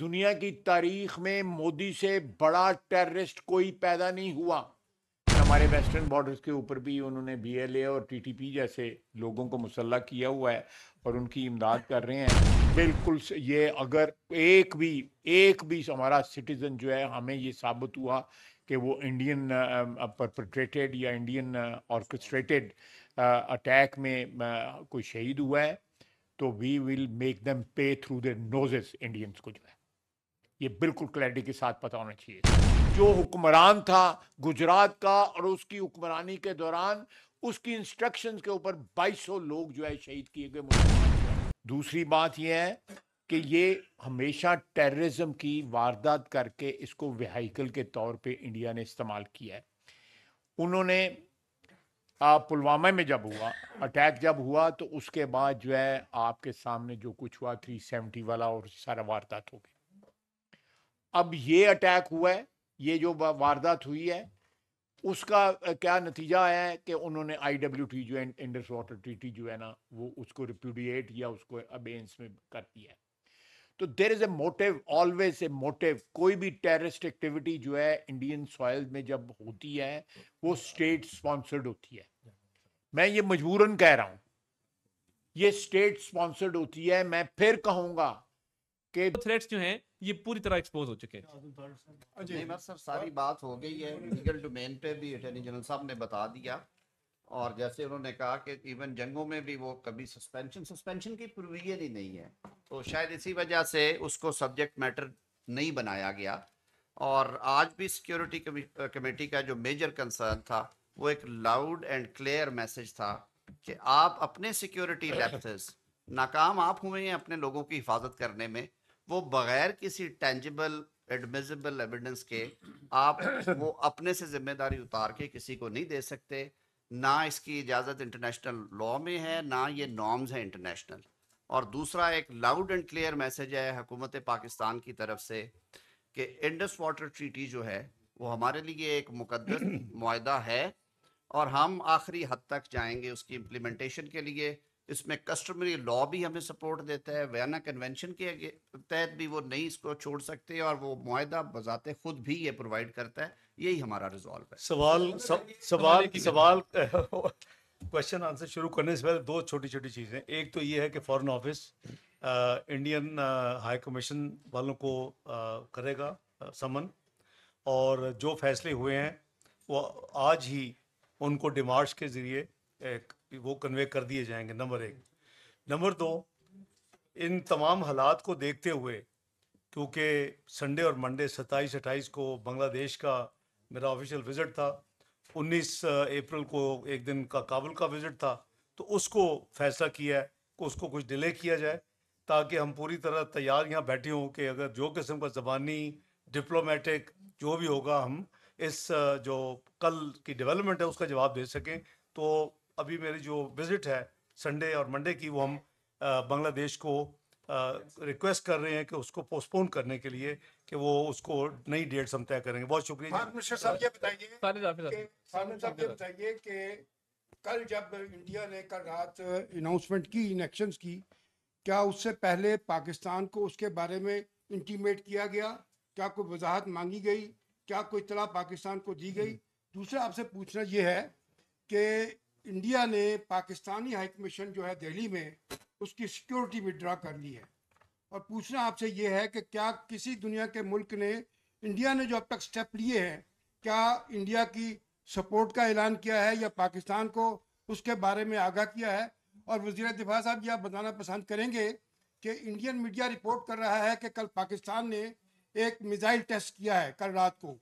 दुनिया की तारीख में मोदी से बड़ा टेररिस्ट कोई पैदा नहीं हुआ। हमारे वेस्टर्न बॉर्डर्स के ऊपर भी उन्होंने बीएलए और टीटीपी जैसे लोगों को मुसल्लह किया हुआ है और उनकी इमदाद कर रहे हैं। बिल्कुल ये अगर एक भी हमारा सिटीजन जो है, हमें ये साबित हुआ कि वो इंडियन परपेट्रेटेड या इंडियन ऑर्केस्ट्रेटेड अटैक में कोई शहीद हुआ है, तो वी विल मेक देम पे थ्रू देयर नोजेस। इंडियंस को जो है ये बिल्कुल क्लैरिटी के साथ पता होना चाहिए। जो हुक्मरान था गुजरात का, और उसकी हुक्मरानी के दौरान उसकी इंस्ट्रक्शंस के ऊपर 2200 लोग जो है शहीद किए गए। दूसरी बात यह है कि ये हमेशा टेररिज्म की वारदात करके इसको वेहिकल के तौर पे इंडिया ने इस्तेमाल किया है। उन्होंने पुलवामा में जब हुआ अटैक, जब हुआ तो उसके बाद जो है आपके सामने जो कुछ हुआ 370 वाला और सारा वारदात हो गई। अब ये अटैक हुआ है, ये जो वारदात हुई है उसका क्या नतीजा आया है कि उन्होंने IWT जो है, इंडस वाटर ट्रीटी जो है ना, वो उसको रिप्यूडिएट या उसको अबेंस में कर दिया है। तो there is a motive, always a motive. कोई भी टेररिस्ट एक्टिविटी जो है इंडियन सॉइल में जब होती है वो स्टेट स्पॉन्सर्ड होती है। मैं ये मजबूरन कह रहा हूं, ये स्टेट स्पॉन्सर्ड होती है। मैं फिर कहूंगा कि थ्रेट्स जो हैं ये पूरी तरह एक्सपोज हो चुके हैं। नहीं बस सर सारी बात हो गई है, लीगल डोमेन पे भी अटॉर्नी जनरल साहब ने बता दिया। और जैसे उन्होंने कहा कि इवन जंगों में भी वो कभी सस्पेंशन की प्रोविजन ही नहीं है, तो शायद इसी वजह से उसको सब्जेक्ट मैटर नहीं बनाया गया। और आज भी सिक्योरिटी कमेटी का जो मेजर कंसर्न था वो एक लाउड एंड क्लियर मैसेज था कि आप अपने सिक्योरिटी लैप्सेस नाकाम आप हुए हैं अपने लोगों की हिफाजत करने में, वो बगैर किसी टेंजिबल एडमिसिबल एविडेंस के आप वो अपने से जिम्मेदारी उतार के किसी को नहीं दे सकते। ना इसकी इजाज़त इंटरनेशनल लॉ में है, ना ये नॉर्म्स है इंटरनेशनल। और दूसरा एक लाउड एंड क्लियर मैसेज है हुकूमत पाकिस्तान की तरफ से कि इंडस वाटर ट्रीटी जो है वो हमारे लिए एक मुकद्दस मुआहदा है और हम आखिरी हद तक जाएंगे उसकी इम्प्लीमेंटेशन के लिए। इसमें कस्टमरी लॉ भी हमें सपोर्ट देता है, वियना कन्वेंशन के तहत भी वो नहीं इसको छोड़ सकते और वो मुआहदा बजाते खुद भी ये प्रोवाइड करता है। यही हमारा रिजॉल्व है। सवाल क्वेश्चन आंसर शुरू करने से पहले दो छोटी छोटी चीज़ें। एक तो ये है कि foreign office Indian high commission वालों को करेगा समन, और जो फैसले हुए हैं वो आज ही उनको डिमार्च के ज़रिए वो कन्वे कर दिए जाएंगे, नंबर एक। नंबर दो, इन तमाम हालात को देखते हुए, क्योंकि संडे और मंडे 27-28 को बांग्लादेश का मेरा ऑफिशियल विज़िट था, 19 अप्रैल को एक दिन का काबुल का विज़िट था, तो उसको फैसला किया है कि उसको कुछ डिले किया जाए ताकि हम पूरी तरह तैयार यहाँ बैठे हों कि अगर जो किस्म का ज़बानी डिप्लोमेटिक जो भी होगा हम इस जो कल की डेवलपमेंट है उसका जवाब दे सकें। तो अभी मेरी जो विज़िट है संडे और मंडे की, वो हम बांग्लादेश को रिक्वेस्ट कर रहे हैं कि उसको पोस्टपोन करने के लिए, कि वो उसको नई डेट्स हम तय करेंगे। बहुत शुक्रिया। साहब ये बताइए कि कल जब इंडिया ने कल रात अनाउंसमेंट की इन एक्शंस की, क्या उससे पहले पाकिस्तान को उसके बारे में इंटीमेट किया गया? क्या कोई वजाहत मांगी गई? क्या कोई इत्तला पाकिस्तान को दी गई? दूसरा आपसे पूछना ये है कि इंडिया ने पाकिस्तानी हाई कमीशन जो है दिल्ली में, उसकी सिक्योरिटी विड्रॉ कर ली है। और पूछना आपसे ये है कि क्या किसी दुनिया के मुल्क ने, इंडिया ने जो अब तक स्टेप लिए हैं, क्या इंडिया की सपोर्ट का ऐलान किया है या पाकिस्तान को उसके बारे में आगाह किया है? और वज़ीर दिफा साहब ये आप बताना पसंद करेंगे कि इंडियन मीडिया रिपोर्ट कर रहा है कि कल पाकिस्तान ने एक मिसाइल टेस्ट किया है कल रात को,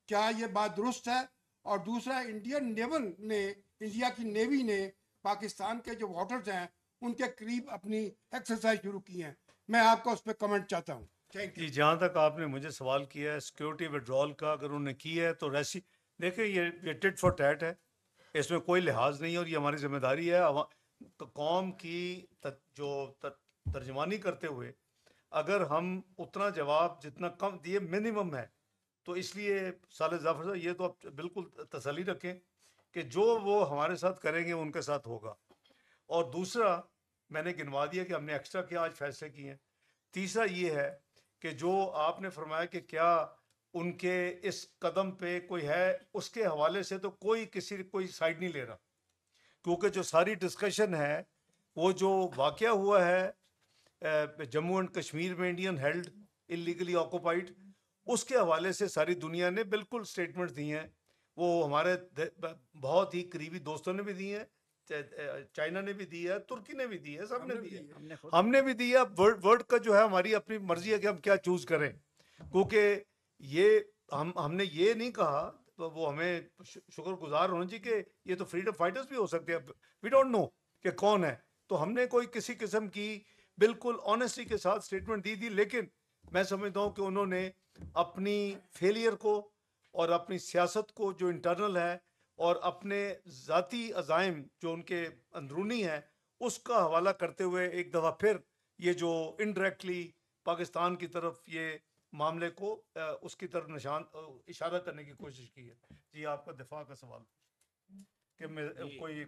क्या ये बात दुरुस्त है? और दूसरा, इंडियन नेवल ने, इंडिया की नेवी ने पाकिस्तान के जो वाटर्स हैं उनके करीब अपनी एक्सरसाइज शुरू की है। मैं आपका उस पर कमेंट चाहता हूँ। Thank you. जहाँ तक आपने मुझे सवाल किया है सिक्योरिटी विड्रॉल का, अगर उन्होंने की है तो रेसी देखिए ये टिट फॉर टैट है, इसमें कोई लिहाज नहीं है और ये हमारी जिम्मेदारी है कौम की जो तर्जमानी करते हुए अगर हम उतना जवाब जितना कम दिए मिनिमम है, तो इसलिए साले जाफर साहब ये तो आप बिल्कुल तसल्ली रखें कि जो वो हमारे साथ करेंगे उनके साथ होगा। और दूसरा मैंने गिनवा दिया कि हमने एक्स्ट्रा क्या आज फैसले किए हैं। तीसरा ये है कि जो आपने फरमाया कि क्या उनके इस कदम पे कोई है, उसके हवाले से तो कोई साइड नहीं ले रहा, क्योंकि जो सारी डिस्कशन है वो जो वाकया हुआ है जम्मू एंड कश्मीर में इंडियन हेल्ड इलीगली ऑक्युपाइड, उसके हवाले से सारी दुनिया ने बिल्कुल स्टेटमेंट दी हैं। वो हमारे बहुत ही करीबी दोस्तों ने भी दी हैं, चाइना ने भी दी है, तुर्की ने भी दी है, सबने दी है, हमने भी दी है। वर्ड का जो है हमारी अपनी मर्जी है कि हम क्या चूज करें, क्योंकि ये हमने ये नहीं कहा, तो वो हमें शुक्रगुजार होना चाहिए कि ये तो फ्रीडम फाइटर्स भी हो सकते हैं, वी डोंट नो कि कौन है। तो हमने कोई किसी किस्म की बिल्कुल ऑनेस्टी के साथ स्टेटमेंट दी थी, लेकिन मैं समझता हूँ कि उन्होंने अपनी फेलियर को और अपनी सियासत को जो इंटरनल है और अपने ज़ाती अज़ाइम जो उनके अंदरूनी है उसका हवाला करते हुए एक दफ़ा फिर ये जो इनडायरेक्टली पाकिस्तान की तरफ ये मामले को उसकी तरफ इशारा करने की कोशिश की है। जी आपका दिफा का सवाल कि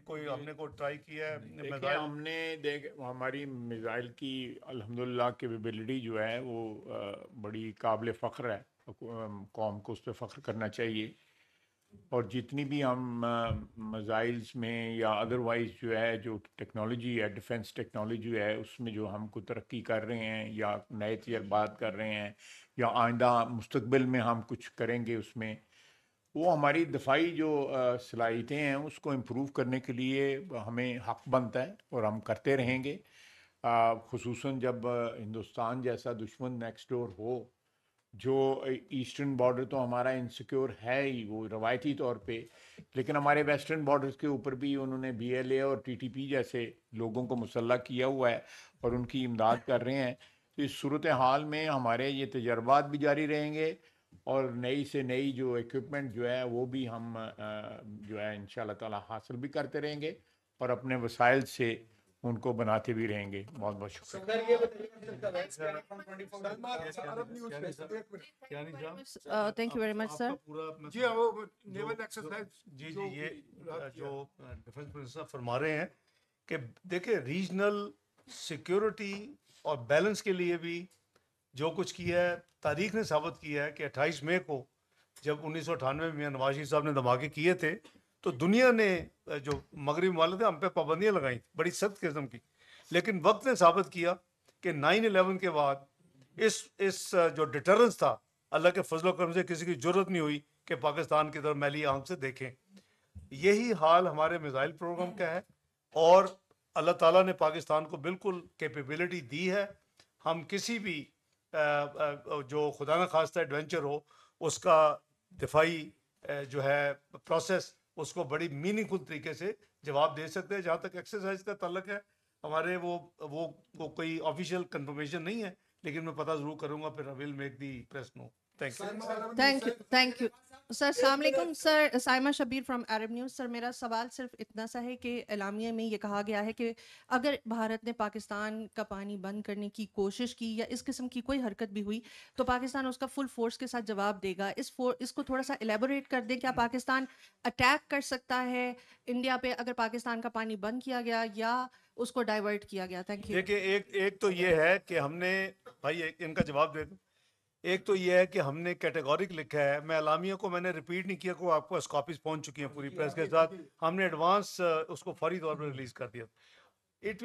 कोई हमने को ट्राई किया है देखिए, हमने हमारी मिसाइल की अल्हम्दुलिल्लाह कैपेबिलिटी जो है वो बड़ी काबिल फ़ख्र है, कौम को उस पर फ़ख्र करना चाहिए। और जितनी भी हम मिसाइल्स में या अदरवाइज़ जो है जो टेक्नोलॉजी है, डिफेंस टेक्नोलॉजी है, उसमें जो हमको तरक्की कर रहे हैं या नए तजर्बात कर रहे हैं या आइंदा मुस्तकबिल में हम कुछ करेंगे, उसमें वो हमारी दफाई जो सलाहियतें हैं उसको इम्प्रूव करने के लिए हमें हक बनता है और हम करते रहेंगे। खुसूसन जब हिंदुस्तान जैसा दुश्मन नेक्स्ट डोर हो, जो ईस्टर्न बॉर्डर तो हमारा इनसिक्योर है ही वो रवायती तौर पे, लेकिन हमारे वेस्टर्न बॉर्डर्स के ऊपर भी उन्होंने BLA और TTP जैसे लोगों को मुसल्लह किया हुआ है और उनकी इमदाद कर रहे हैं। तो इस सूरत हाल में हमारे ये तजर्बात भी जारी रहेंगे और नई से नई जो इक्विपमेंट जो है वो भी हम जो है इंशाल्लाह ताला हासिल भी करते रहेंगे और अपने वसाइल से उनको बनाते भी रहेंगे। बहुत बहुत शुक्रिया। Thank you very much, sir. जी हाँ, वो नेवल एक्सरसाइज जी जी ये जो डिफेंस मिनिस्टर फरमा रहे हैं कि देखिए रीजनल सिक्योरिटी और बैलेंस के लिए भी जो कुछ किया है, तारीख ने साबित किया है कि 28 मई को जब 1998 में नवाज शरीफ साहब ने धमाके किए थे तो दुनिया ने जो मगरबी मुमालिक थे हम पे पाबंदियां लगाई थी बड़ी सख्त किस्म की, लेकिन वक्त ने साबित किया कि 9/11 के बाद इस जो डिटरेंस था, अल्लाह के फजल करम से किसी की जरूरत नहीं हुई कि पाकिस्तान की तरफ मैली आंख से देखें। यही हाल हमारे मिसाइल प्रोग्राम का है और अल्लाह ताला ने पाकिस्तान को बिल्कुल कैपेबिलिटी दी है। हम किसी भी जो खुदा न खास्ता एडवेंचर हो उसका दिफाई जो है प्रोसेस उसको बड़ी मीनिंगफुल तरीके से जवाब दे सकते हैं। जहाँ तक एक्सरसाइज का ताल्लुक है, हमारे वो कोई ऑफिशियल कंफर्मेशन नहीं है, लेकिन मैं पता जरूर करूंगा, फिर I will make the press know. Thank you. Sir अस्सलाम वालेकुम। Sir Saima Shabbir from Arab news. Sir मेरा सवाल सिर्फ इतना सा है कि एलामिया में ये कहा गया है कि अगर भारत ने पाकिस्तान का पानी बंद करने की कोशिश की या इस किस्म की कोई हरकत भी हुई तो पाकिस्तान उसका फुल फोर्स के साथ जवाब देगा। इसको थोड़ा सा एलेबोरेट कर दें। क्या पाकिस्तान अटैक कर सकता है इंडिया पे अगर पाकिस्तान का पानी बंद किया गया या उसको डाइवर्ट किया गया? Thank you. देखिए एक तो ये है कि हमने भाई इनका जवाब दे दूं। एक तो ये है कि हमने कैटेगोरिक लिखा है, मैं अलामिया को मैंने रिपीट नहीं किया, को आपको कॉपीज पहुंच चुकी हैं पूरी प्रेस के साथ, हमने एडवांस उसको फौरी तौर पर रिलीज कर दिया। It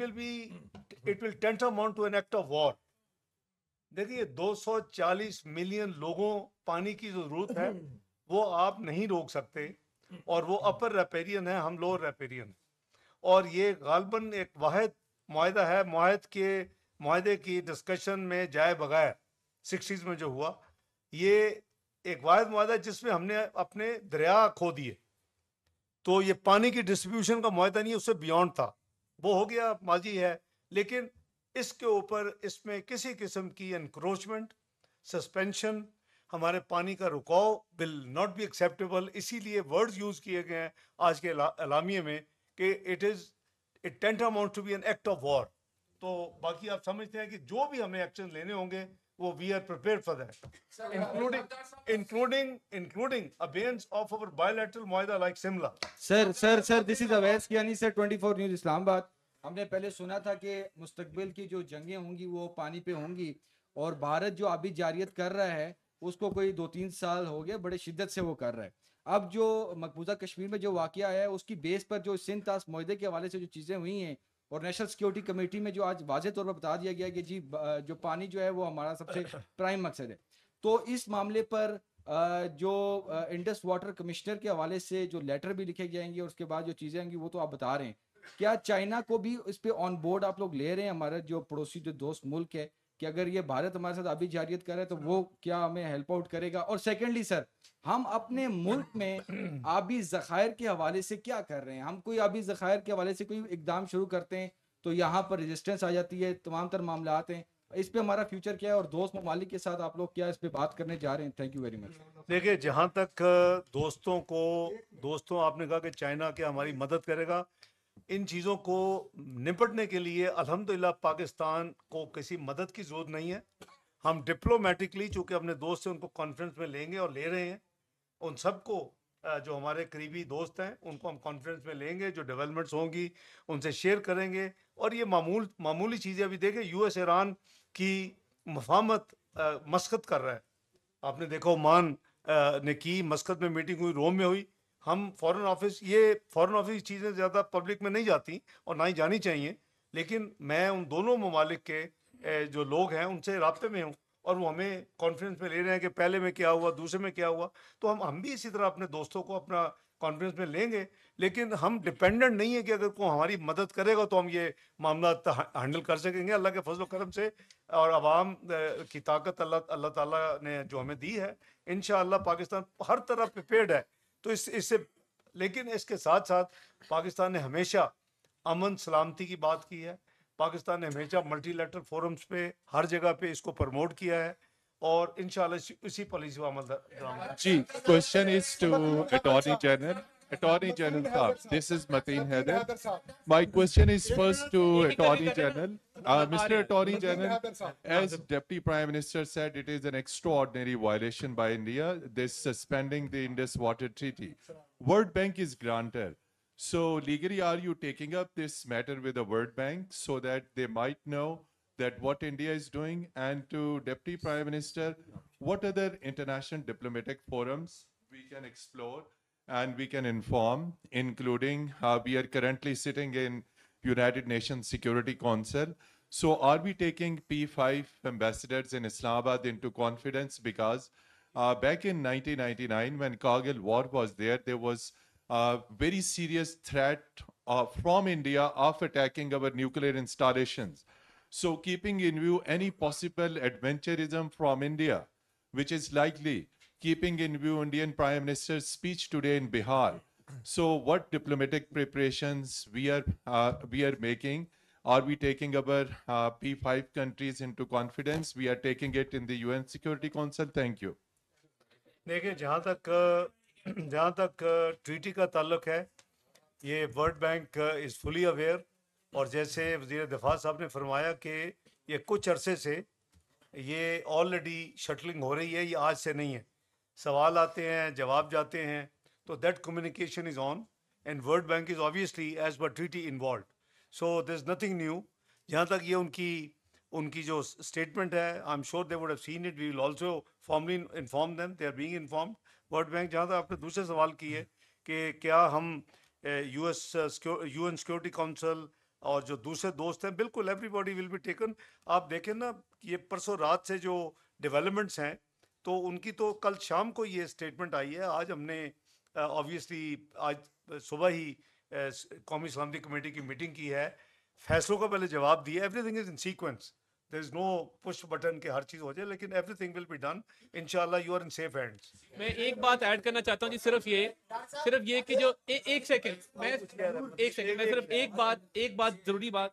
will tantamount to an act of war. देखिए 240 मिलियन लोगों पानी की जो जरूरत है वो आप नहीं रोक सकते, और वो अपर रैपेरियन है, हम लोअर रैपेरियन, और ये गालबन एक वाहिद मुआहदा है। मुआहदे की डिस्कशन में जाए बगैर 60s में जो हुआ, ये एक वाहिद मुआहदा जिसमें हमने अपने दरिया खो दिए। तो ये पानी की डिस्ट्रीब्यूशन का मुआहदा नहीं, उससे बियॉन्ड था, वो हो गया, माजी है। लेकिन इसके ऊपर इसमें किसी किस्म की एनक्रोचमेंट, सस्पेंशन, हमारे पानी का रुकाव विल नॉट बी एक्सेप्टेबल। इसीलिए वर्ड्स यूज किए गए हैं आज के एलामिये में कि it tantamount to be an act of war. तो बाकी आप समझते हैं कि जो भी हमें एक्शन लेने होंगे वो we are prepared for that, including abeyance of our bilateral मुआहदा like Simla. Sir this is Awais Kiani sir, 24 news Islamabad. हमने पहले सुना था कि मुस्तकबिल की जो जंगें होंगी वो पानी पे होंगी, और भारत जो अभी जारियत कर रहा है उसको कोई 2-3 साल हो गए बड़े शिद्दत से वो कर रहा है। अब जो मकबूजा कश्मीर में जो वाकया है उसकी बेस पर जो सिंध तास मुआहदे के हवाले से जो चीज़ें हुई हैं और नेशनल सिक्योरिटी कमेटी में जो आज वाज़े तौर पर बता दिया गया कि जी जो पानी जो है वो हमारा सबसे प्राइम मकसद है। तो इस मामले पर जो इंडस वाटर कमिश्नर के हवाले से जो लेटर भी लिखे जाएंगे और उसके बाद जो चीज़ें आएंगी वो तो आप बता रहे हैं, क्या चाइना को भी इस पे ऑन बोर्ड आप लोग ले रहे हैं, हमारा जो पड़ोसी जो दोस्त मुल्क है, कि अगर ये भारत हमारे साथ अभी जारियत कर रहा है तो वो क्या हमें हेल्प आउट करेगा? और सेकेंडली सर, हम अपने मुल्क में आबी ज़खायर के हवाले से क्या कर रहे हैं? हम कोई आबी ज़खायर के हवाले से कोई इकदाम शुरू करते हैं तो यहाँ पर रेजिस्टेंस आ जाती है, तमाम तर मामला आते हैं। इस पे हमारा फ्यूचर क्या है और दोस्त ममालिक के साथ आप लोग क्या इस पे बात करने जा रहे हैं? Thank you very much. देखिए, जहाँ तक दोस्तों आपने कहा कि चाइना क्या हमारी मदद करेगा, इन चीज़ों को निपटने के लिए अल्हम्दुलिल्लाह पाकिस्तान को किसी मदद की ज़रूरत नहीं है। हम डिप्लोमेटिकली चूँकि अपने दोस्त से उनको कॉन्फ्रेंस में लेंगे और ले रहे हैं, उन सबको जो हमारे करीबी दोस्त हैं उनको हम कॉन्फ्रेंस में लेंगे, जो डेवलपमेंट्स होंगी उनसे शेयर करेंगे। और ये मामूली चीज़ें, अभी देखें यूएस ईरान की मफाहमत मस्कत कर रहा है। आपने देखा ओमान ने की, मस्कत में मीटिंग हुई, रोम में हुई। हम फॉरेन ऑफिस चीज़ें ज़्यादा पब्लिक में नहीं जाती और ना ही जानी चाहिए, लेकिन मैं उन दोनों ममालिक के जो लोग हैं उनसे राब्ते में हूँ और वो हमें कॉन्फ्रेंस में ले रहे हैं कि पहले में क्या हुआ, दूसरे में क्या हुआ। तो हम भी इसी तरह अपने दोस्तों को अपना कॉन्फ्रेंस में लेंगे, लेकिन हम डिपेंडेंट नहीं है कि अगर कोई हमारी मदद करेगा तो हम ये मामला हैंडल कर सकेंगे। अल्लाह के फजल करम से और आवाम की ताकत अल्लाह ताला ने जो हमें दी है, इंशाअल्लाह पाकिस्तान हर तरह प्रिपेयर्ड है। तो इससे, लेकिन इसके साथ साथ पाकिस्तान ने हमेशा अमन सलामती की बात की है। पाकिस्तान ने हमेशा मल्टीलैटरल फोरम्स पे हर जगह पे इसको प्रमोट किया है और इंशाअल्लाह इसी पॉलिसी पर अमल दरामद। जी, question is to Attorney General. Attorney General Saab, this is Mateen Haider. My question is first to Attorney General. Mr. Attorney General, as Deputy Prime Minister said, it is an extraordinary violation by India, this suspending the Indus Water Treaty. World Bank is grantor. So legally, are you taking up this matter with the World Bank so that they might know that what India is doing? And to Deputy Prime Minister, what other international diplomatic forums we can explore and we can inform, including we are currently sitting in United Nations Security Council. So are we taking P5 ambassadors in Islamabad into confidence? Because back in 1999, when Kargil war was there was a very serious threat from India of attacking our nuclear installations. So keeping in view any possible adventurism from India, which is likely, keeping in view Indian Prime Minister's speech today in Bihar, so what diplomatic preparations we are making? Are we taking our P5 countries into confidence? We are taking it in the UN Security Council. Thank you. देखिए, जहाँ तक treaty का ताल्लुक है, ये world Bank is fully aware. और जैसे वज़ीर दिफा साहब ने फरमाया कि ये कुछ अरसे से ये ऑलरेडी शटलिंग हो रही है, ये आज से नहीं है। सवाल आते हैं, जवाब जाते हैं, तो that communication is on and World Bank is obviously as per treaty involve. So there is nothing new. जहाँ तक ये उनकी जो स्टेटमेंट है, I am sure they would have seen it, we will also formally inform them, they are being informed. World Bank, जहाँ तक आपने दूसरे सवाल किए कि क्या हम यूएन सिक्योरिटी काउंसिल और जो दूसरे दोस्त हैं, बिल्कुल एवरीबॉडी विल बी टेकन। आप देखें ना, ये परसों रात से जो डेवलपमेंट्स हैं, तो उनकी तो कल शाम को ये स्टेटमेंट आई है। आज हमने ऑब्वियसली आज सुबह ही कौमी सलामती कमेटी की मीटिंग की है, फैसलों का पहले जवाब दिया। Everything is in sequence, there is no push button के हर चीज़ हो जाए, लेकिन एवरीथिंग विल बी डन इंशाल्लाह। You are in safe hands. मैं एक बात ऐड करना चाहता हूँ जी, सिर्फ ये कि जो एक सेकंड मैं सिर्फ एक बात जरूरी बात,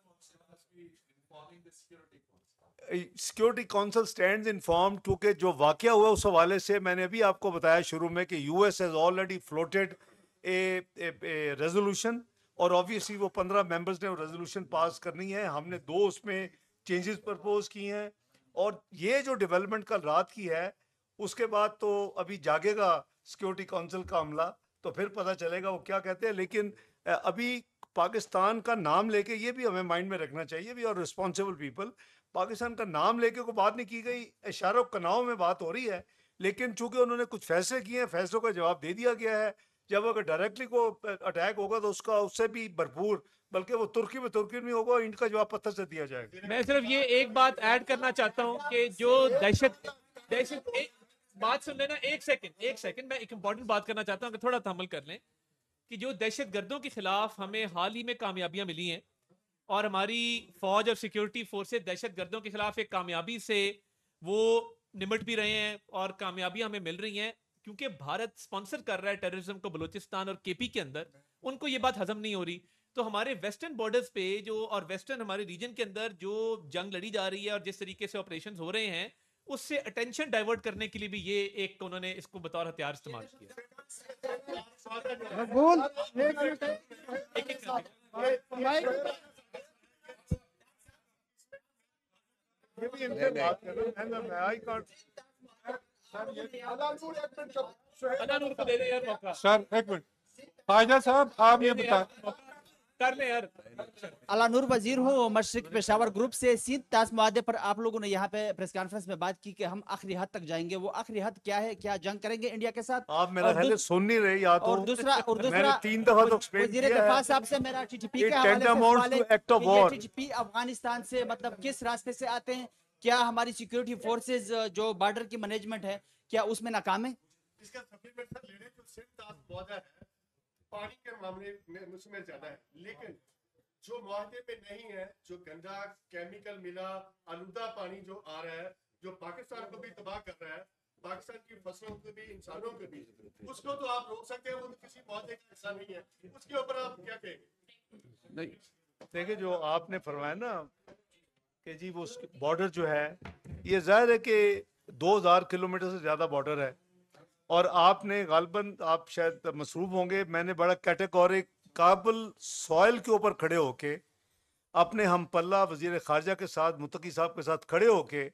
सिक्योरिटी काउंसिल स्टैंड्स इन्फॉर्म्ड, क्योंकि जो वाकया हुआ उस हवाले से मैंने अभी आपको बताया शुरू में कि US has already floated A resolution, और ऑब्वियसली वो 15 मेंबर्स ने वो रेजोल्यूशन पास करनी है। हमने 2 उसमें चेंजेस प्रपोज किए हैं, और ये जो डेवलपमेंट कल रात की है, उसके बाद तो अभी जागेगा सिक्योरिटी काउंसिल का अमला, तो फिर पता चलेगा वो क्या कहते हैं। लेकिन अभी पाकिस्तान का नाम लेके ये भी हमें माइंड में रखना चाहिए, we are responsible people. Pakistan का नाम लेके कोई बात नहीं की गई, इशारों कनाव में बात हो रही है, लेकिन चूंकि उन्होंने कुछ फैसले किए हैं, फैसलों का जवाब दे दिया गया है। जब अगर डायरेक्टली को अटैक होगा तो उसका उससे भी भरपूर, बल्कि वो तुर्की में होगा, इंड का जवाब पत्थर से दिया जाएगा। मैं सिर्फ ये एक बात ऐड करना चाहता हूँ कि जो दहशत दहशत बात सुन लेना, एक सेकंड मैं एक इंपॉर्टेंट बात करना चाहता हूँ कि थोड़ा तहम्मुल कर लें कि जो दहशत गर्दों के खिलाफ हमें हाल ही में कामयाबियां मिली हैं और हमारी फौज और सिक्योरिटी फोर्सेस दहशत गर्दों के खिलाफ एक कामयाबी से वो निमट भी रहे हैं और कामयाबियां हमें मिल रही हैं, क्योंकि भारत स्पॉन्सर कर रहा है टेररिज्म को बलूचिस्तान और केपी के अंदर। उनको ये बात हजम नहीं हो रही, तो हमारे वेस्टर्न बॉर्डर्स पे जो और वेस्टर्न हमारे रीजन के अंदर जो जंग लड़ी जा रही है और जिस तरीके से ऑपरेशंस हो रहे हैं, उससे अटेंशन डाइवर्ट करने के लिए भी ये एक उन्होंने इसको बतौर हथियार इस्तेमाल किया। बोल ये भी इनसे बात करो, मैं आई कांट। अनानूर को दे दे यार मौका, सर एक मिनट, फायदा साहब आप ये बताएं। कर ले यार। अलानूर वजीर हूँ मशरिक पेशावर ग्रुप से। सिंध ताश मुआहदे पर आप लोगों ने यहाँ पे प्रेस कॉन्फ्रेंस में बात की कि हम आखिरी हद तक जाएंगे, वो आखिरी हद क्या है? क्या जंग करेंगे इंडिया के साथ? आप मेरा ख्याल है सुन नहीं रहे या तो, और दूसरा मैंने 3 दफा तो एक्सप्लेन वजीर किया दफा है। साहब से मेरा टीटीपी It के हवाले से tantamounts सवाल है to act of कि ये war. टीटीपी अफगानिस्तान से मतलब किस रास्ते से आते हैं? क्या हमारी सिक्योरिटी फोर्सेज जो बॉर्डर की मैनेजमेंट है क्या उसमें नाकाम है? इसका सप्लीमेंट सर ले लें, जो सिंध ताश मुआहदा है पानी के मामले में उसमें ज्यादा है, लेकिन जो मुआहदे में नहीं है, जो गंदा केमिकल मिला आलूदा पानी जो आ रहा है, जो पाकिस्तान को भी तबाह कर रहा है, पाकिस्तान की फसलों को भी, इंसानों को भी, उसको तो आप रोक सकते हैं, वो तो किसी मुआहदे का हिस्सा नहीं है। उसके ऊपर आप क्या कहेंगे? नहीं, देखिए जो आपने फरमाया ना कि जी वो बॉर्डर जो है, ये जाहिर है कि 2000 किलोमीटर से ज़्यादा बॉर्डर है, और आपने गालबन आप शायद मसरूफ होंगे, मैंने बड़ा कैटेगोरिक काबुल सॉइल के ऊपर खड़े होके अपने हम पल्ला वजीर खारजा के साथ, मुत्तकी साहब के साथ खड़े होके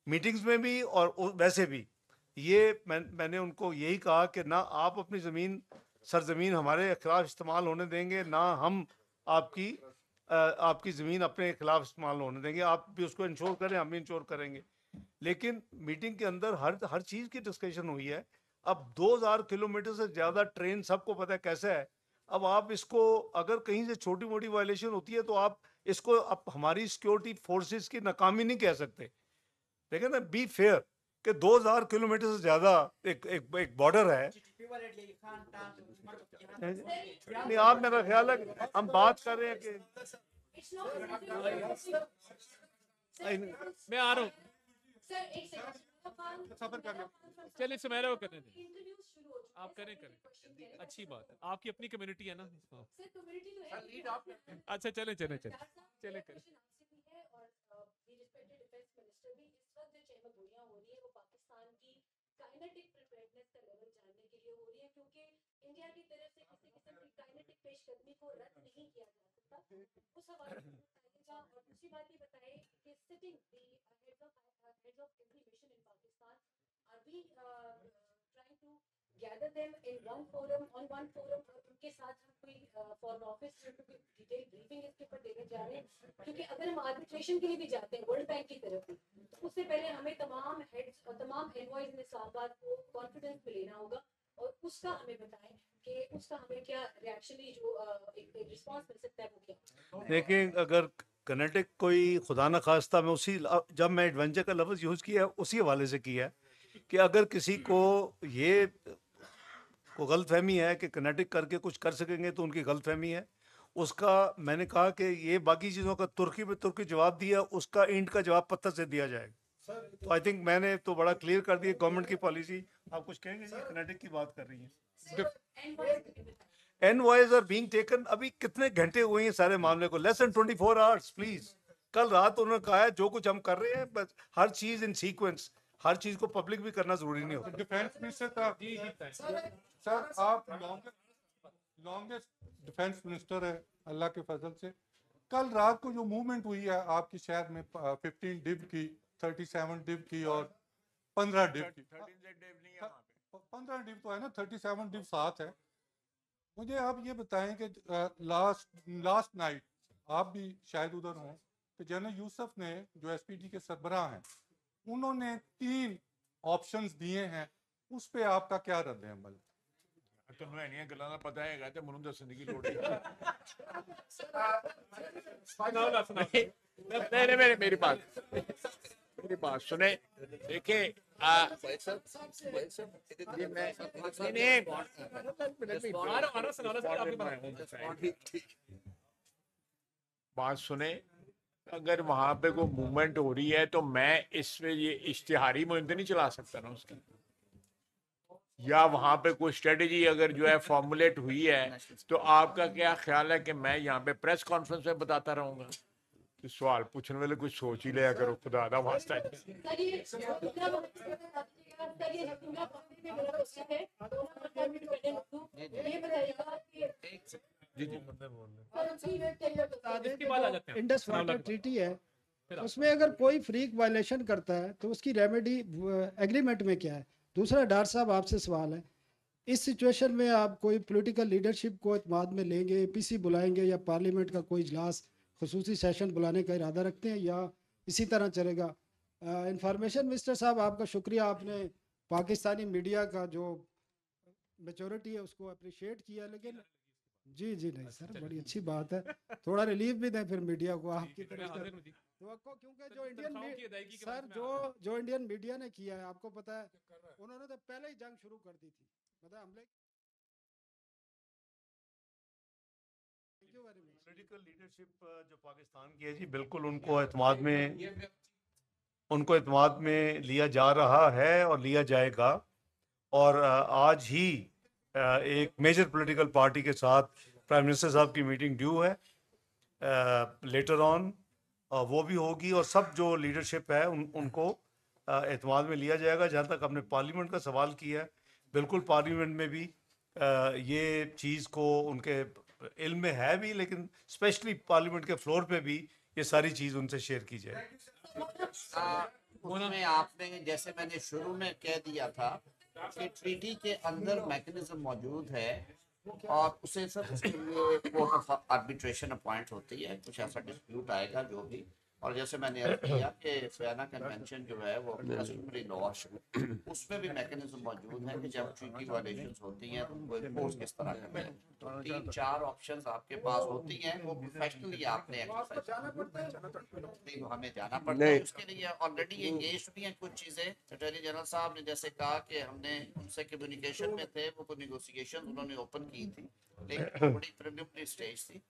मीटिंग्स में भी और वैसे भी ये मैंने उनको यही कहा कि ना आप अपनी ज़मीन सरजमीन हमारे खिलाफ इस्तेमाल होने देंगे, ना हम आपकी ज़मीन अपने खिलाफ इस्तेमाल होने देंगे। आप भी उसको इंश्योर करें, हम भी इंश्योर करेंगे। लेकिन मीटिंग के अंदर हर चीज़ की डिस्कशन हुई है। अब 2000 किलोमीटर से ज़्यादा ट्रेन, सबको पता है कैसा है। अब आप इसको अगर कहीं से छोटी मोटी वायलेशन होती है तो आप इसको अब हमारी सिक्योरिटी फोर्सेस की नाकामी नहीं कह सकते। देखिए ना, बी फेयर कि 2000 किलोमीटर से ज्यादा एक बॉर्डर है। नहीं, आप मेरा ख्याल है हम बात कर रहे हैं कि मैं आ रहा हूँ, चलिए सुमेरा को करने दें, आप करें अच्छी बात है, आपकी अपनी कम्युनिटी है ना। अच्छा चले चले चले चले करें। इंडिया की तरफ से किसी किस्म की काइनेटिक पेशकदमी को रद्द नहीं किया जा सकता, उस हवाले से बताइएगा। और दूसरी बात ये बताएं कि sitting the heads of every mission in Pakistan, are we trying to gather them in one forum, on one forum, और उनके साथ हम कोई फॉरेन ऑफिस में कोई डिटेल ब्रीफिंग इसके ऊपर देने जा रहे हैं? क्योंकि अगर हम आर्बिट्रेशन के लिए भी जाते हैं वर्ल्ड बैंक की तरफ भी, तो उससे पहले हमें तमाम हेड्स और तमाम एनवॉइज में इस्लामाबाद को कॉन्फिडेंस में लेना होगा, और उसका हमें बताएं कि उसका हमें क्या रिएक्शनली जो एक रिस्पांस मिल सकता है वो क्या? देखें, अगर कनेटिक कोई खुदा न खास्ता, मैं उसी जब मैं एडवेंचर का लफ्ज़ यूज़ किया उसी हवाले से किया कि अगर किसी को ये को गलतफहमी है कि कनेटिक करके कुछ कर सकेंगे तो उनकी गलतफहमी है। उसका मैंने कहा कि ये बाकी चीज़ों का तुर्की पे तुर्की जवाब दिया, उसका इंड का जवाब पत्थर से दिया जाएगा। तो आई थिंक मैंने तो बड़ा क्लियर कर दिया गवर्नमेंट की पॉलिसी। आप कुछ कहेंगे? जी कनेटिक की बात कर रही है। Envoys are being taken. अभी कितने घंटे हुए हैं सारे मामले को? Less than 24 hours please. कल रात उन्होंने कहा है जो कुछ हम कर रहे हैं, बस हर चीज इन सीक्वेंस, हर चीज को पब्लिक भी करना जरूरी नहीं होता। डिफेंस मिनिस्टर साहब, सर आप लॉन्गेस्ट डिफेंस मिनिस्टर है अल्लाह के फजल से। कल रात को जो मूवमेंट हुई है आपकी शहर में 15 डिव की, 37 डिव की और 15 डिव की, 15 डिव तो है ना, 37 डिव साथ है। मुझे आप ये बताएं कि लास्ट नाइट आप भी शायद उधर हों, कि जनरल यूसुफ ने जो एसपीजी के सरबराह हैं उन्होंने 3 ऑप्शंस दिए हैं, उस पे आपका क्या रद्द अमल? ਤੁਹਾਨੂੰ ਐਨੀਆਂ ਗੱਲਾਂ ਦਾ ਪਤਾ ਹੈਗਾ ਤੇ ਮੈਨੂੰ ਦੱਸਣ ਦੀ ਕੀ ਲੋੜ ਹੈ? नहीं मेरी बात सुने। देखिए बात सुने, अगर वहां पे कोई मूवमेंट हो रही है तो मैं इस पे ये इश्तिहारी मुहिम तो नहीं चला सकता ना उसकी, या वहां पे कोई स्ट्रेटेजी अगर जो है फॉर्मुलेट हुई है तो आपका क्या ख्याल है कि मैं यहाँ पे प्रेस कॉन्फ्रेंस में बताता रहूंगा? तो सवाल पूछने वाले कुछ सोच ही लिया करो, खुदा दा वास्ता है। जी जी इसके बाद आ जाते हैं। इंडस वाटर ट्रीटी है, उसमें अगर कोई फ्रीक वायलेशन करता है तो उसकी रेमेडी एग्रीमेंट में क्या है? दूसरा, डॉक्टर साहब आपसे सवाल है, इस सिचुएशन में आप कोई पॉलिटिकल लीडरशिप को इत्माद में लेंगे, एपीसी बुलाएंगे या पार्लियामेंट का कोई इजलास खसूसी सेशन बुलाने का इरादा रखते हैं या इसी तरह चलेगा? इंफॉर्मेशन मिनिस्टर साहब, आपका शुक्रिया, आपने पाकिस्तानी मीडिया का जो मेचोरिटी है उसको अप्रिशिएट किया, लेकिन जी जी नहीं सर, बड़ी अच्छी बात है, थोड़ा रिलीफ भी दें फिर मीडिया को आपकी तरफ से। तो क्योंकि जो सर जो इंडियन मीडिया ने किया है, आपको पता है उन्होंने तो पहले ही जंग शुरू कर दी थी, मतलब हमले। पॉलिटिकल लीडरशिप जो पाकिस्तान की है जी, बिल्कुल उनको एतमाद में लिया जा रहा है और लिया जाएगा। और आज ही एक मेजर पॉलिटिकल पार्टी के साथ प्राइम मिनिस्टर साहब की मीटिंग ड्यू है लेटर ऑन, वो भी होगी और सब जो लीडरशिप है उनको एतमाद में लिया जाएगा। जहाँ तक आपने पार्लियामेंट का सवाल किया है, बिल्कुल पार्लियामेंट में भी ये चीज़ को उनके इल्म में है भी, लेकिन स्पेशली पार्लियामेंट के फ्लोर पे भी ये सारी चीज़ उनसे शेयर की जाए। उसमें आपने, जैसे मैंने शुरू में कह दिया था कि ट्रीटी के अंदर मैकेनिज्म मौजूद है और उसे सब उसके लिए कोर्ट ऑफ आर्बिट्रेशन अपॉइंट होती है, कुछ ऐसा डिस्प्यूट आएगा जो भी। और जैसे मैंने अर्ज किया कि वियना कन्वेंशन जो है वो कस्टमरी लॉ, उसमें भी मैकेनिज्म मौजूद है कि जब ट्रीटी वायलेशंस होती हैं तो उनको इम्पोज किस तरह करना है। तो 3-4 ऑप्शंस आपके पास होती हैं, वो प्रोफेशनली आपने एक्सरसाइज, हमें जाना पड़ता है उसके लिए। ऑलरेडी एंगेज भी हैं कुछ चीज़ें। अटॉर्नी जनरल साहब ने जैसे कहा कि हमने उनसे कम्युनिकेशन में थे, वो नेगोशिएशन उन्होंने ओपन की थी, लेकिन बड़ी प्रिलिमिनरी स्टेज थी।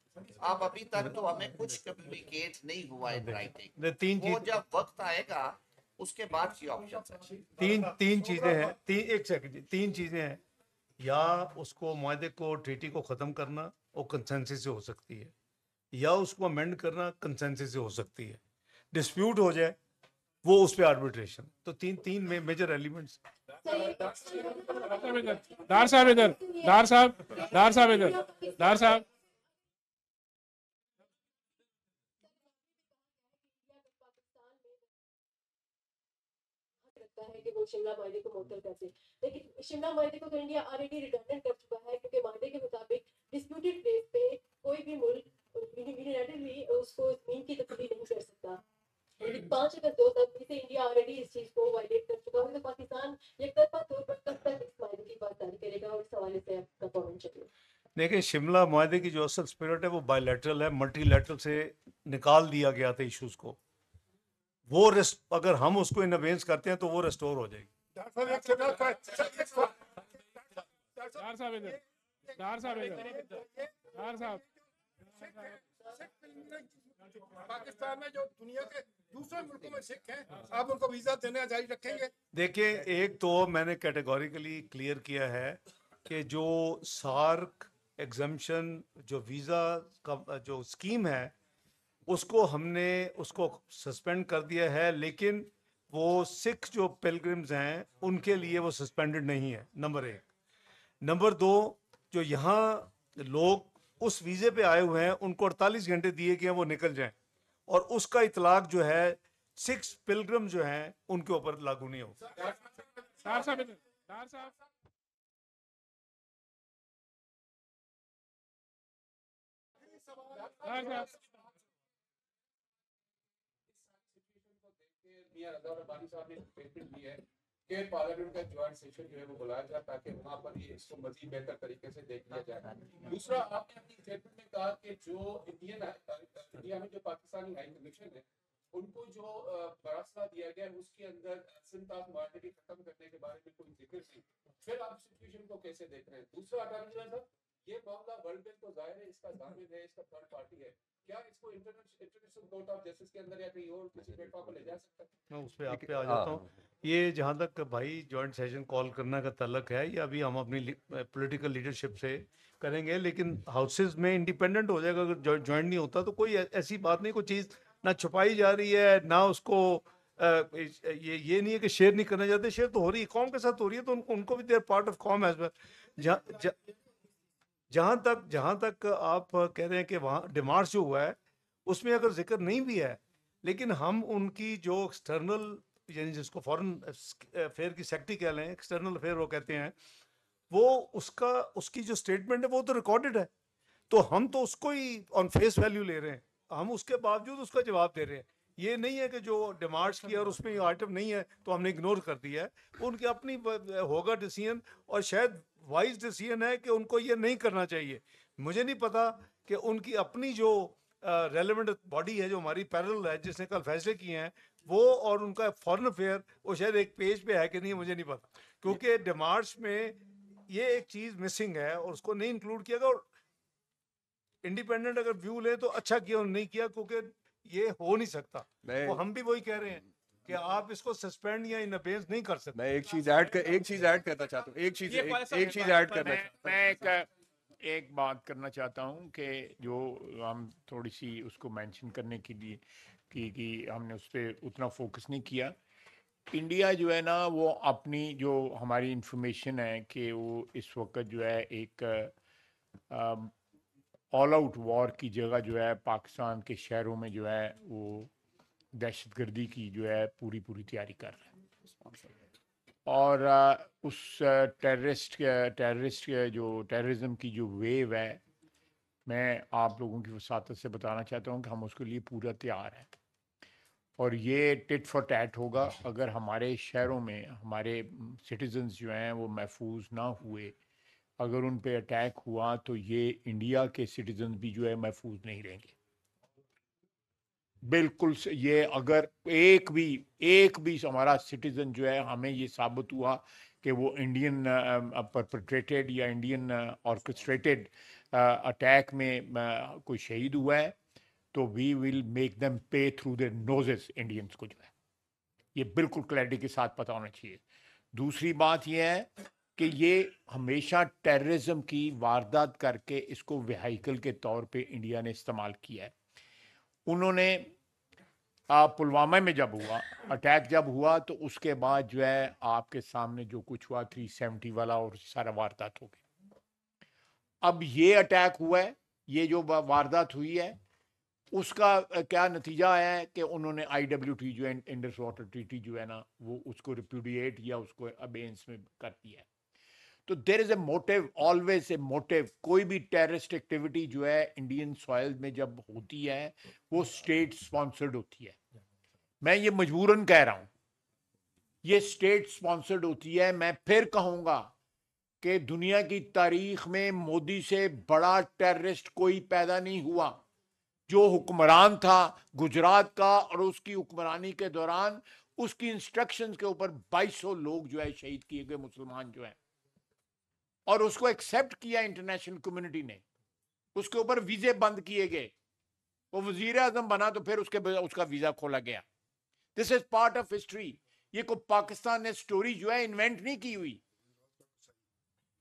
अब अभी तक तो हमें कुछ कम्युनिकेट नहीं हुआ इन राइटिंग, वो जब वक्त आएगा उसके बाद की ऑप्शन है। तीन चीजें हैं, एक सेकंड, 3 चीजें हैं। या उसको मुआहदे को, ट्रीटी को ख़त्म करना वो कंसेंसस से हो सकती है, या उसको अमेंड करना कंसेंसस से हो सकती है। डिस्प्यूट हो जाए वो उस पे आर्बिट्रेशन। तो तीन मेजर एलिमेंट्स। डार साहब इधर, डार साहब इधर, डार साहब। है कि वो शिमला माहदे को मुअत्तल कर दे, लेकिन शिमला माहदे को तो इंडिया ऑलरेडी रिडंडेंट कर चुका है, क्योंकि माहदे के मुताबिक डिस्प्यूटेड प्लेस पे कोई भी मुल्क यूनिलैटरली उसको ज़मीन की तब्दीली नहीं कर सकता। लेकिन 5 अगस्त 2020 से इंडिया ऑलरेडी इस चीज़ को वायलेट कर चुका है, तो पाकिस्तान एकतरफा तौर पर कब तक इस माहदे की बातचीत करेगा? और इस हवाले से आपका कमेंट चाहिए। देखिए, शिमला माहदे की जो असल स्पिरिट है वो बायलैटरल है, मल्टीलैटरल से निकाल दिया गया था इश्यूज को। वो अगर हम उसको इन अवेंस करते हैं तो वो रेस्टोर हो जाएगी। पाकिस्तान में जो दुनिया के दूसरे मुल्कों में सिख हैं, आप उनको वीजा देने जारी रखेंगे? देखिए, एक तो मैंने कैटेगोरिकली क्लियर किया है कि जो सार्क एग्जम्पशन, जो वीज़ा का जो स्कीम है, उसको हमने सस्पेंड कर दिया है, लेकिन वो सिख जो पिलग्रिम्स हैं उनके लिए वो सस्पेंडेड नहीं है, नंबर 1। नंबर 2, जो यहाँ लोग उस वीज़े पे आए हुए हैं उनको 48 घंटे दिए गए हैं वो निकल जाएं, और उसका इतलाक जो है 6 पिलग्रिम जो हैं उनके ऊपर लागू नहीं होगा। मियां रजा रब्बानी साहब ने स्टेटमेंट दी है कि पार्लियामेंट का ज्वाइंट सेशन जो है वो बुलाया जाए ताकि वहां पर ये इसको मजीद बेहतर तरीके से देख लिया जाए। दूसरा, आपने अपनी स्टेटमेंट में कहा कि जो इंडिया में जो पाकिस्तानी हाई कमीशन है उनको जो फैसला दिया गया है उसके अंदर सिंतास मार्टे की खत्म करने के बारे में कोई जिक्र नहीं, फिर आप सिचुएशन को कैसे देख रहे हैं? दूसरा, अटॉर्नी जनरल साहब, ये मामला वर्ल्ड बैंक तो जाहिर है इसका जामिन है, इसका थर्ड पार्टी है, क्या इसको इंटरनेशनल कोर्ट ऑफ जस्टिस के अंदर या कहीं और किसी प्लेटफॉर्म पर ले जा सकता है? मैं उस पे आप पे आ जाता हूँ। ये जहाँ तक भाई जॉइंट सेशन कॉल करने का तल्लक है, ये अभी हम अपनी पॉलिटिकल लीडरशिप से करेंगे, लेकिन हाउसेज में इंडिपेंडेंट हो जाएगा। अगर जॉइंट नहीं होता तो कोई ऐसी बात नहीं, कोई चीज़ ना छुपाई जा रही है ना उसको ये नहीं है कि शेयर नहीं करना चाहते, शेयर तो हो रही है, कौम के साथ हो रही है, तो उनको भी their part of comm as well. जहाँ तक आप कह रहे हैं कि वहाँ डिमार्च जो हुआ है उसमें अगर जिक्र नहीं भी है, लेकिन हम उनकी जो एक्सटर्नल, यानी जिसको फॉरेन अफेयर की सेक्रेटरी कह लें, एक्सटर्नल अफेयर वो कहते हैं, वो उसकी जो स्टेटमेंट है वो तो रिकॉर्डेड है, तो हम तो उसको ही ऑन फेस वैल्यू ले रहे हैं, हम उसके बावजूद उसका जवाब दे रहे हैं। ये नहीं है कि जो डिमांड्स किया और उसमें आइटम नहीं है तो हमने इग्नोर कर दिया है, उनकी अपनी होगा डिसीजन, और शायद वाइज डिसीजन है कि उनको ये नहीं करना चाहिए। मुझे नहीं पता कि उनकी अपनी जो रेलेवेंट बॉडी है जो हमारी पैरेलल है जिसने कल फैसले किए हैं वो, और उनका फॉरेन अफेयर वो शायद एक पेज पे है कि नहीं मुझे नहीं पता, क्योंकि डिमांड्स में ये एक चीज़ मिसिंग है और उसको नहीं इंक्लूड किया गया। और इंडिपेंडेंट अगर व्यू ले तो अच्छा किया और नहीं किया, क्योंकि ये हो नहीं सकता। तो हम भी वही कह रहे हैं कि आप इसको सस्पेंड या इन अबेंस नहीं कर सकते। मैं एक चीज ऐड करना चाहता हूँ, एक चीज ऐड करना मैं एक बात करना चाहता हूँ कि जो हम थोड़ी सी उसको मेंशन करने के लिए कि हमने उस पर उतना फोकस नहीं किया। इंडिया जो है ना वो अपनी जो हमारी इंफॉर्मेशन है कि वो इस वक्त जो है एक ऑल आउट वॉर की जगह जो है पाकिस्तान के शहरों में जो है वो दहशतगर्दी की जो है पूरी तैयारी कर रहे हैं, और उस टेररिज्म की जो वेव है, मैं आप लोगों की वसातत से बताना चाहता हूँ कि हम उसके लिए पूरा तैयार हैं, और ये टिट फॉर टैट होगा अगर हमारे शहरों में हमारे सिटीजन्स जो हैं वो महफूज ना हुए, अगर उन पे अटैक हुआ तो ये इंडिया के सिटीजन भी जो है महफूज नहीं रहेंगे। बिल्कुल ये अगर एक भी हमारा सिटीजन जो है हमें ये साबित हुआ कि वो इंडियन परपेट्रेटेड या इंडियन ऑर्केस्ट्रेटेड अटैक में कोई शहीद हुआ है, तो वी विल मेक देम पे थ्रू देयर नोजेस। इंडियंस को जो है ये बिल्कुल क्लैरिटी के साथ पता होना चाहिए। दूसरी बात ये है कि ये हमेशा टेररिज्म की वारदात करके इसको व्हीकल के तौर पे इंडिया ने इस्तेमाल किया है। उन्होंने पुलवामा में जब हुआ अटैक जब हुआ तो उसके बाद जो है आपके सामने जो कुछ हुआ 370 वाला और सारा वारदात हो गई। अब ये अटैक हुआ है, ये जो वारदात हुई है उसका क्या नतीजा आया है कि उन्होंने IWT जो है इंडस वाटर ट्रीटी जो है ना वो उसको रिप्यूडिएट या उसको अबेंस में कर दिया है। तो there is a motive, always a motive. कोई भी टेररिस्ट एक्टिविटी जो है इंडियन सॉइल में जब होती है वो स्टेट स्पॉन्सर्ड होती है। मैं ये मजबूरन कह रहा हूं, ये स्टेट स्पॉन्सर्ड होती है। मैं फिर कहूंगा कि दुनिया की तारीख में मोदी से बड़ा टेररिस्ट कोई पैदा नहीं हुआ। जो हुक्मरान था गुजरात का, और उसकी हुक्मरानी के दौरान उसकी इंस्ट्रक्शंस के ऊपर 2200 लोग जो है शहीद किए गए मुसलमान जो है, और उसको एक्सेप्ट किया इंटरनेशनल कम्युनिटी ने, उसके ऊपर वीजे बंद किए गए। वो वजीर आजम बना तो फिर उसका वीजा खोला गया। This is part of history. ये को पाकिस्तान ने स्टोरी जो है इन्वेंट नहीं की हुई।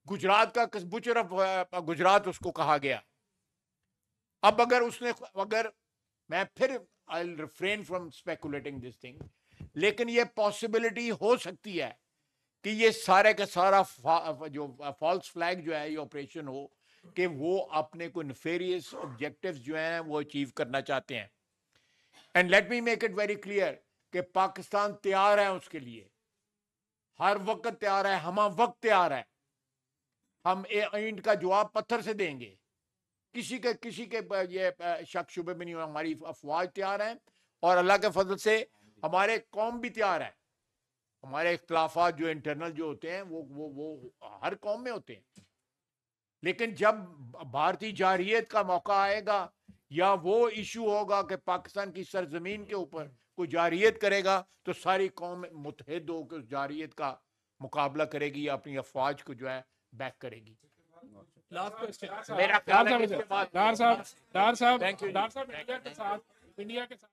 गुजरात का बुचर ऑफ गुजरात उसको कहा गया। अब अगर मैं फिर I will refrain from speculating this thing, लेकिन ये पॉसिबिलिटी हो सकती है कि ये सारे का सारा जो फॉल्स फ्लैग जो है ये ऑपरेशन हो कि वो अपने को नेफेरियस ऑब्जेक्टिव्स जो हैं वो अचीव करना चाहते हैं। And let me make it very clear कि पाकिस्तान तैयार है उसके लिए, हर वक्त तैयार है, हम वक्त तैयार है। हम ईंट का जवाब पत्थर से देंगे। किसी के ये शक शुबे में नहीं हो। हमारी अफवाज तैयार है और अल्लाह के फजल से हमारे कौम भी तैयार है। हमारे इख्तलाफात जो इंटरनल जो होते हैं वो हर कौम में होते हैं, लेकिन जब भारतीय जारहियत का मौका आएगा या वो इशू होगा कि पाकिस्तान की सरजमीन के ऊपर कोई जारहियत करेगा, तो सारी कौम मुत्तहिद होकर उस जारहियत का मुकाबला करेगी या अपनी अफवाज को जो है बैक करेगी। लास्ट क्वेश्चन मेरा ख्याल है कि इसके बाद डार साहब इंडिया के साथ